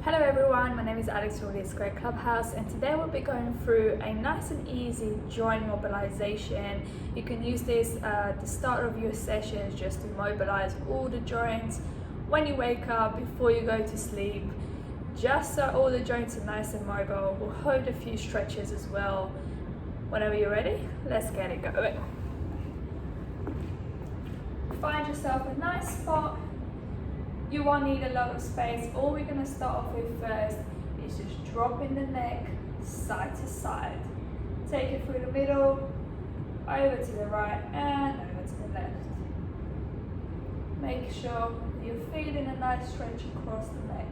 Hello everyone, my name is Alex from the Square Clubhouse, and today we'll be going through a nice and easy joint mobilization. You can use this at the start of your sessions just to mobilize all the joints when you wake up, before you go to sleep, just so all the joints are nice and mobile. We'll hold a few stretches as well. Whenever you're ready, let's get it going. Find yourself a nice spot. You won't need a lot of space. All we're going to start off with first is just dropping the neck side to side. Take it through the middle, over to the right and over to the left. Make sure you're feeling a nice stretch across the neck.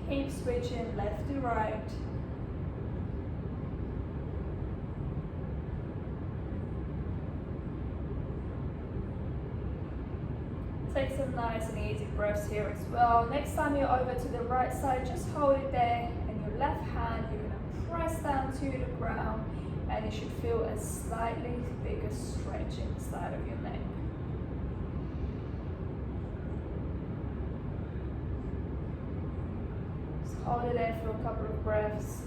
Keep switching left to right. Take some nice and easy breaths here as well. Next time you're over to the right side, just hold it there, and your left hand, you're going to press down to the ground, and you should feel a slightly bigger stretch inside of your neck. Just hold it there for a couple of breaths.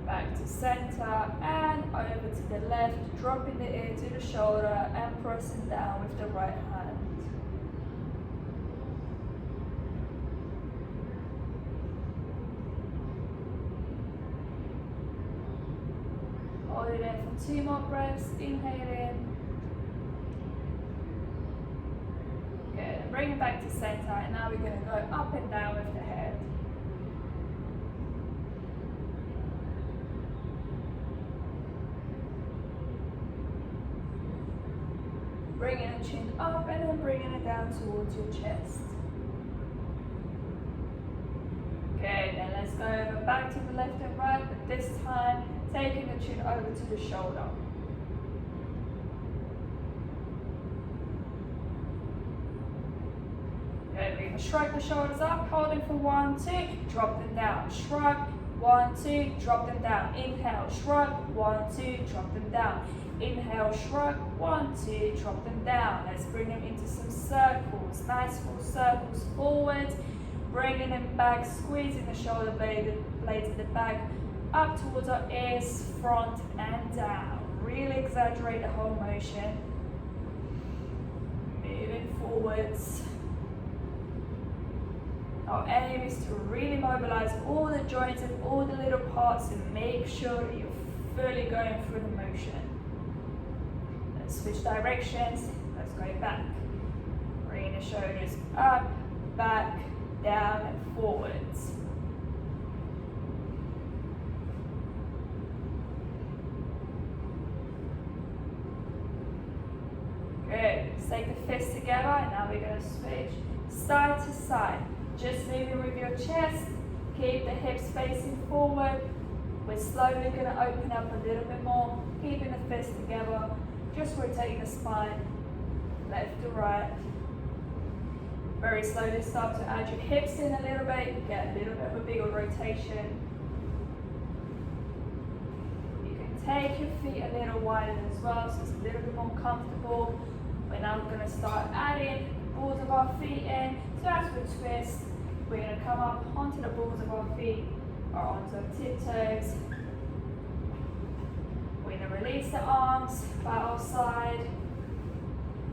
Back to center and over to the left, dropping the ear to the shoulder and pressing down with the right hand. Hold it there for 2 more breaths. Inhale in. Good. Bring it back to center, and now we're going to go up and down with the head. Bringing the chin up and then bringing it down towards your chest. Okay, then let's go over back to the left and right, but this time taking the chin over to the shoulder. Okay, we're going to shrug the shoulders up, holding for 1, 2, drop them down. Shrug, 1, 2, drop them down. Inhale, shrug, 1, 2, drop them down. Inhale, shrug, 1, 2, drop them down. Let's bring them into some circles, nice full circles forward, bringing them back, squeezing the shoulder blades at the back, up towards our ears, front and down. Really exaggerate the whole motion. Moving forwards. Our aim is to really mobilize all the joints and all the little parts and make sure that you're fully going through the motion. Switch directions, let's go back. Bring the shoulders up, back, down and forwards. Good, let's take the fists together, and now we're going to switch side to side. Just moving with your chest, keep the hips facing forward. We're slowly going to open up a little bit more, keeping the fists together. Just rotating the spine, left to right. Very slowly start to add your hips in a little bit, you get a little bit of a bigger rotation. You can take your feet a little wider as well, so it's a little bit more comfortable. We're now going to start adding the balls of our feet in. So as we twist, we're going to come up onto the balls of our feet or onto our tiptoes. We're going to release the arms by our side,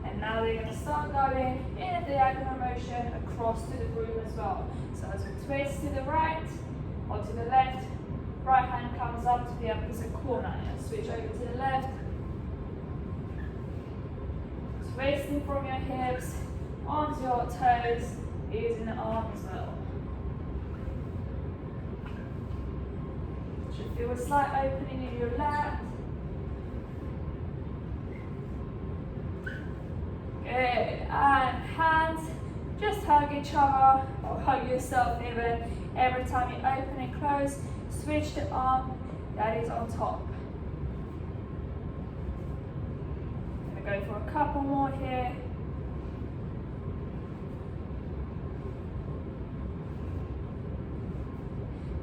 and now we're going to start going in a diagonal motion across to the room as well. So as we twist to the right or to the left, right hand comes up to the opposite corner, and switch over to the left. Twisting from your hips onto your toes, using the arm as well. Should feel a slight opening in your lat. Good, and hands just hug each other or hug yourself even. Every time you open and close, switch the arm that is on top. I'm going to go for a couple more here.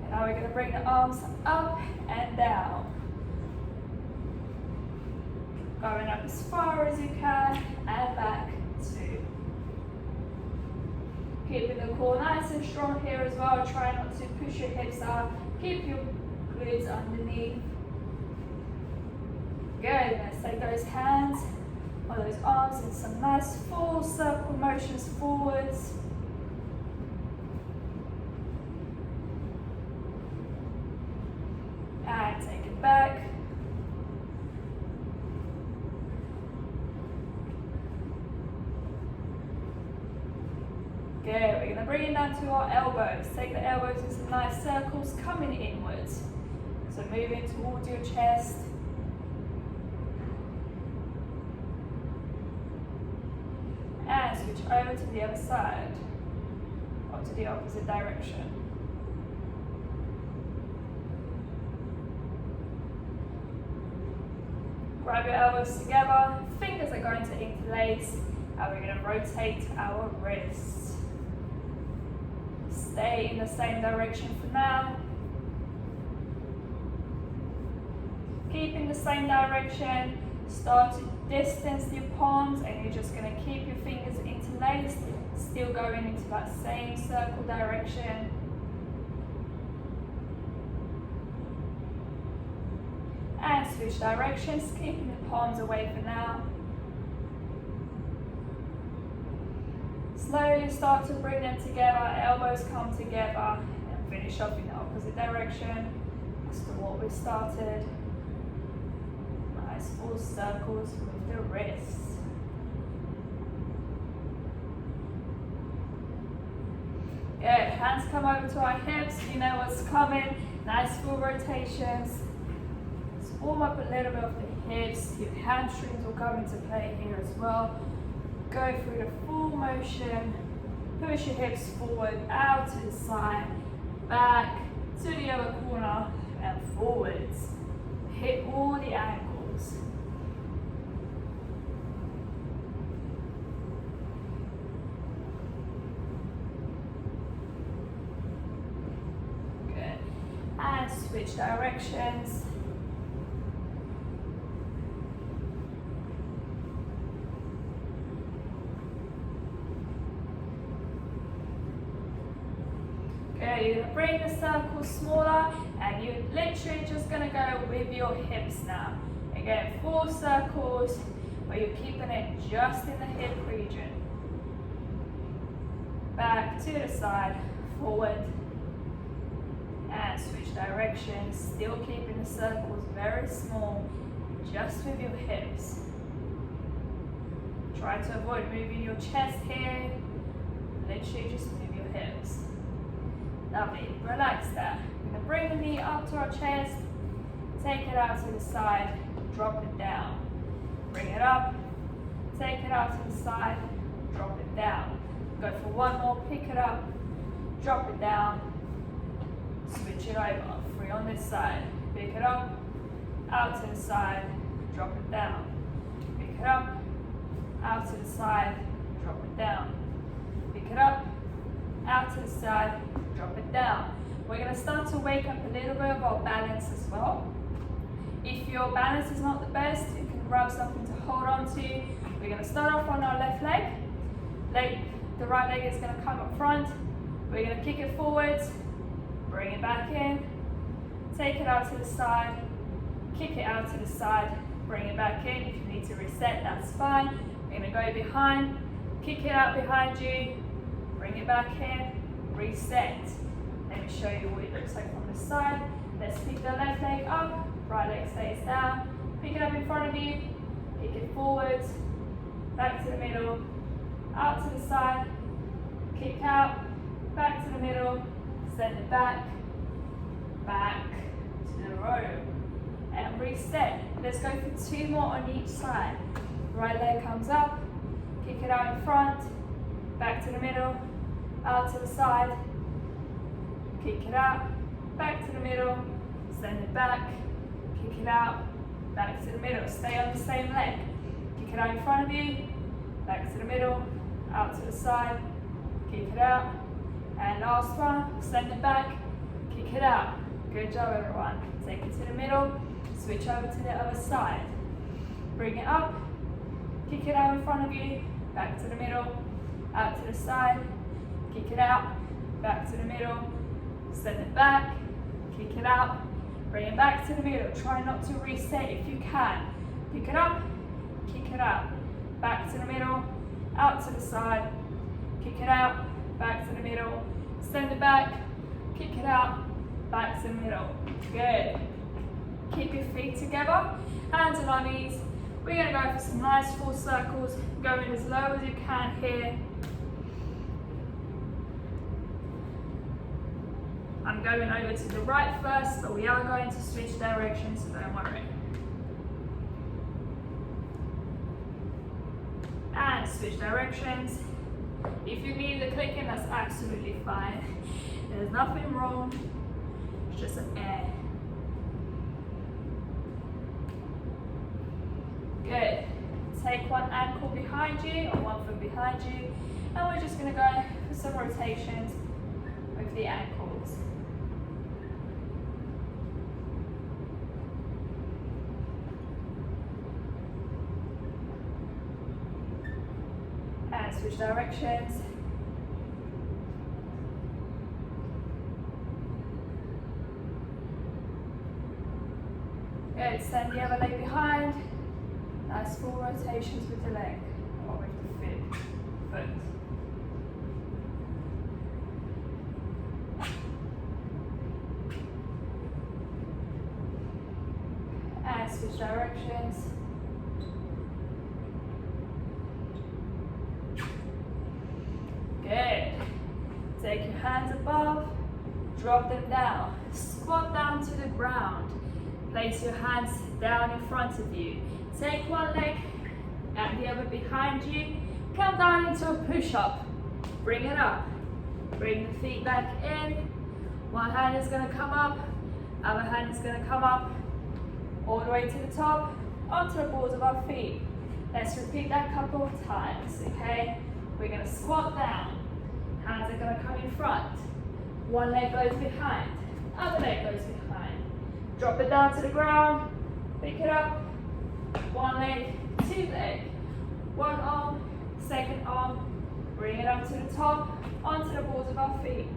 And now we're going to bring the arms up and down. Going up as far as you can and back 2. Keeping the core nice and strong here as well. Try not to push your hips up. Keep your glutes underneath. Good. Let's take those hands or those arms in some nice full circle motions forwards. And take it back. Good, we're going to bring it down to our elbows. Take the elbows in some nice circles, coming inwards. So moving towards your chest. And switch over to the other side, or to the opposite direction. Grab your elbows together, fingers are going to interlace, and we're going to rotate our wrists. Stay in the same direction for now. Keep in the same direction. Start to distance your palms, and you're just going to keep your fingers interlaced, still going into that same circle direction. And switch directions, keeping the palms away for now. Slowly start to bring them together, elbows come together, and finish off in the opposite direction as to what we started. Nice full circles with the wrists. Good, hands come over to our hips, you know what's coming. Nice full rotations. Let's warm up a little bit of the hips, your hamstrings will come into play here as well. Go through the full motion, push your hips forward, out to the side, back to the other corner, and forwards. Hit all the ankles. Good. And switch directions. You're going to bring the circle smaller, and you're literally just going to go with your hips now. Again, 4 circles, but you're keeping it just in the hip region. Back to the side, forward, and switch directions. Still keeping the circles very small, just with your hips. Try to avoid moving your chest here. Literally just move your hips. Lovely, relax there. We're going to bring the knee up to our chest, take it out to the side, drop it down. Bring it up, take it out to the side, drop it down. Go for one more, pick it up, drop it down, switch it over. 3 on this side, pick it up, out to the side, drop it down. Pick it up, out to the side, drop it down. Pick it up, out to the side, drop it down. We're going to start to wake up a little bit of our balance as well. If your balance is not the best, you can grab something to hold on to. We're going to start off on our left leg. The right leg is going to come up front. We're going to kick it forwards, bring it back in, take it out to the side, kick it out to the side, bring it back in. If you need to reset, that's fine. We're going to go behind, kick it out behind you, bring it back in, reset. Let me show you what it looks like from the side. Let's pick the left leg up, right leg stays down. Pick it up in front of you, kick it forwards, back to the middle, out to the side, kick out, back to the middle, send it back, back to the row, and reset. Let's go for 2 more on each side. Right leg comes up, kick it out in front, back to the middle, out to the side, kick it out, back to the middle, send it back, kick it out, back to the middle. Stay on the same leg. Kick it out in front of you, back to the middle, out to the side, kick it out, and last one, send it back, kick it out. Good job everyone. Take it to the middle, switch over to the other side. Bring it up, kick it out in front of you, back to the middle, out to the side, kick it out, back to the middle, send it back, kick it out, bring it back to the middle. Try not to reset if you can. Pick it up, kick it out, back to the middle, out to the side, kick it out, back to the middle, send it back, kick it out, back to the middle. Good. Keep your feet together, hands on our knees. We're going to go for some nice full circles, going as low as you can here. I'm going over to the right first, but we are going to switch directions, so don't worry. And switch directions. If you need the clicking, that's absolutely fine. There's nothing wrong, it's just an air. Good. Take one ankle behind you or one foot behind you, and we're just going to go for some rotations with the ankles. And switch directions. Good. Send the other leg behind. Nice full rotations with the leg or with the foot. And switch directions. Good. Take your hands above, drop them down. Squat down to the ground. Place your hands down in front of you. Take one leg and the other behind you. Come down into a push-up. Bring it up. Bring the feet back in. One hand is going to come up. Other hand is going to come up. All the way to the top. Onto the balls of our feet. Let's repeat that a couple of times, okay? We're going to squat down. Hands are going to come in front. One leg goes behind. Other leg goes behind. Drop it down to the ground. Pick it up. One leg, two leg, one arm, second arm, bring it up to the top, onto the balls of our feet.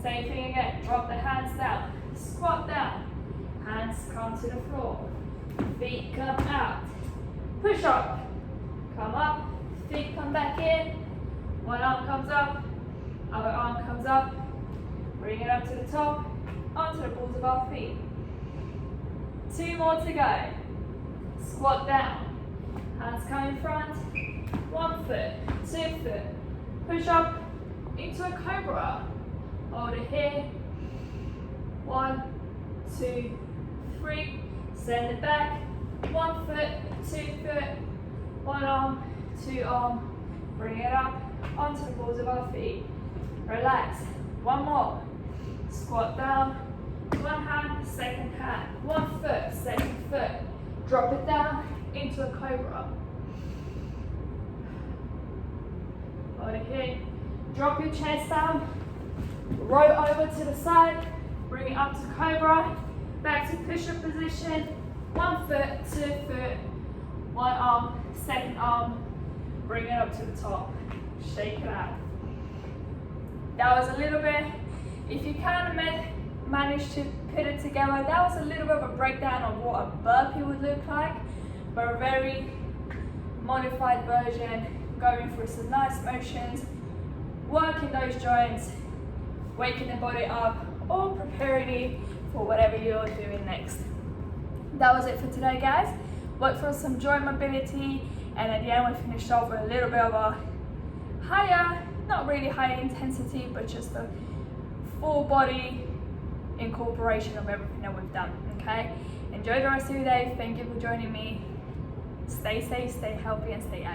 Same thing again, drop the hands down, squat down, hands come to the floor, feet come out, push up, come up, feet come back in, one arm comes up, other arm comes up, bring it up to the top, onto the balls of our feet. Two more to go. Squat down, hands come in front, one foot, two foot, push up into a cobra, hold it here, 1, 2, 3, send it back, one foot, two foot, one arm, two arm, bring it up onto the balls of our feet, relax, one more, squat down, one hand, second hand, one foot, second foot, drop it down into a cobra. Hold it here. Drop your chest down. Roll over to the side. Bring it up to cobra. Back to push-up position. One foot, two foot, one arm, second arm. Bring it up to the top. Shake it out. That was a little bit, if you can manage to put it together, that was a little bit of a breakdown of what a burpee would look like, but a very modified version, going through some nice motions, working those joints, waking the body up, or preparing you for whatever you're doing next. That was it for today, guys. Work for some joint mobility, and at the end we finished off with a little bit of a higher, not really high intensity, but just a full body incorporation of everything that we've done, okay? Enjoy the rest of your day. Thank you for joining me. Stay safe, stay healthy, and stay active.